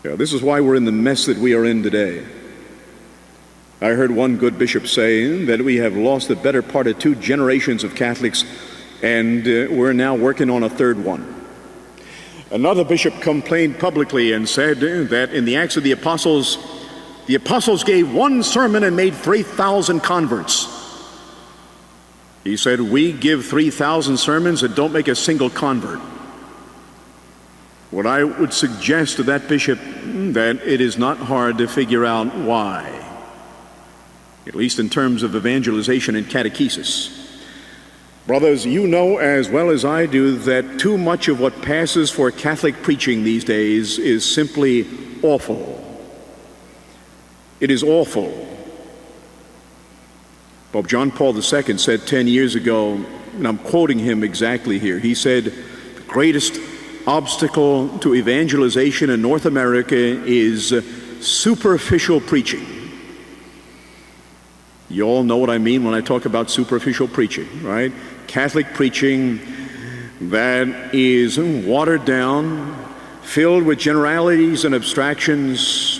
Yeah, this is why we're in the mess that we are in today. I heard one good bishop say that we have lost the better part of 2 generations of Catholics, and we're now working on a third one. Another bishop complained publicly and said that in the Acts of the Apostles gave one sermon and made 3,000 converts. He said, we give 3,000 sermons and don't make a single convert. What I would suggest to that bishop, that it is not hard to figure out why, at least in terms of evangelization and catechesis. Brothers, you know as well as I do that too much of what passes for Catholic preaching these days is simply awful. It is awful. Pope John Paul II said 10 years ago, and I'm quoting him exactly here, he said, the greatest obstacle to evangelization in North America is superficial preaching. You all know what I mean when I talk about superficial preaching, right? Catholic preaching that is watered down, filled with generalities and abstractions,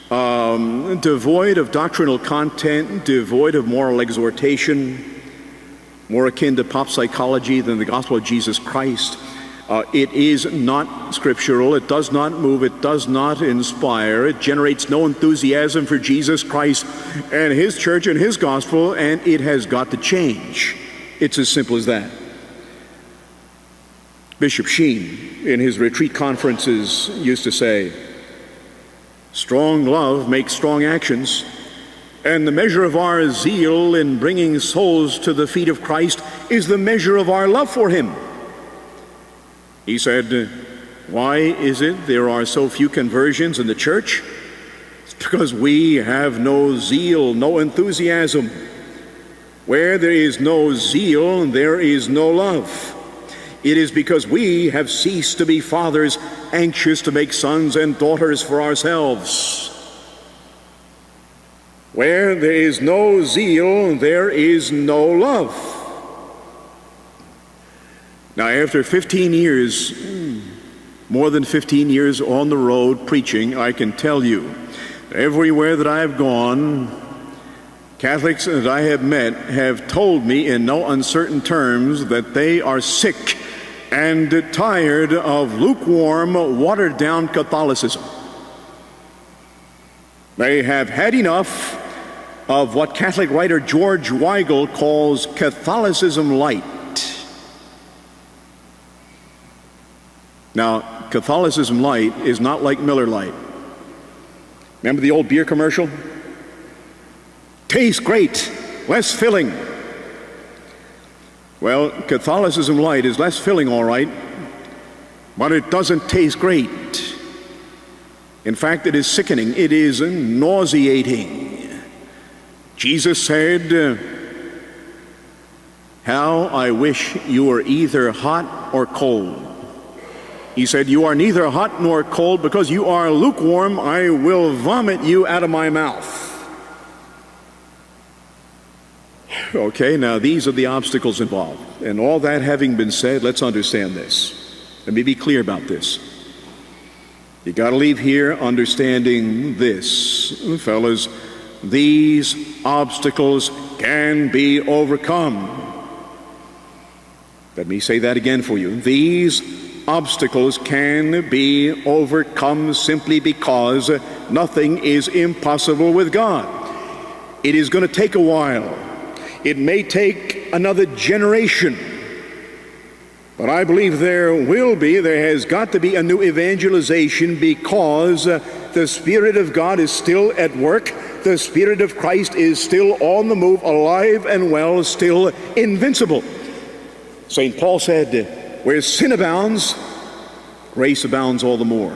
devoid of doctrinal content, devoid of moral exhortation, more akin to pop psychology than the gospel of Jesus Christ. It is not scriptural, it does not move, it does not inspire, it generates no enthusiasm for Jesus Christ and His church and His gospel, and it has got to change. It's as simple as that. Bishop Sheen, in his retreat conferences, used to say, strong love makes strong actions, and the measure of our zeal in bringing souls to the feet of Christ is the measure of our love for Him. He said, why is it there are so few conversions in the church? It's because we have no zeal, no enthusiasm. Where there is no zeal, there is no love. It is because we have ceased to be fathers, anxious to make sons and daughters for ourselves. Where there is no zeal, there is no love. Now, after 15 years, more than 15 years on the road preaching, I can tell you, everywhere that I have gone, Catholics that I have met have told me in no uncertain terms that they are sick and tired of lukewarm, watered-down Catholicism. They have had enough of what Catholic writer George Weigel calls Catholicism light. Now, Catholicism light is not like Miller Lite. Remember the old beer commercial? Tastes great, less filling. Well, Catholicism light is less filling, all right, but it doesn't taste great. In fact, it is sickening. It is nauseating. Jesus said, how I wish you were either hot or cold. He said, you are neither hot nor cold. Because you are lukewarm, I will vomit you out of my mouth. Okay, now these are the obstacles involved. And all that having been said, let's understand this. Let me be clear about this. You got to leave here understanding this, fellas. These obstacles can be overcome. Let me say that again for you. These obstacles can be overcome simply because nothing is impossible with God. It is going to take a while. It may take another generation. But I believe there has got to be a new evangelization, because the Spirit of God is still at work. The Spirit of Christ is still on the move, alive and well, still invincible. St. Paul said, where sin abounds, grace abounds all the more.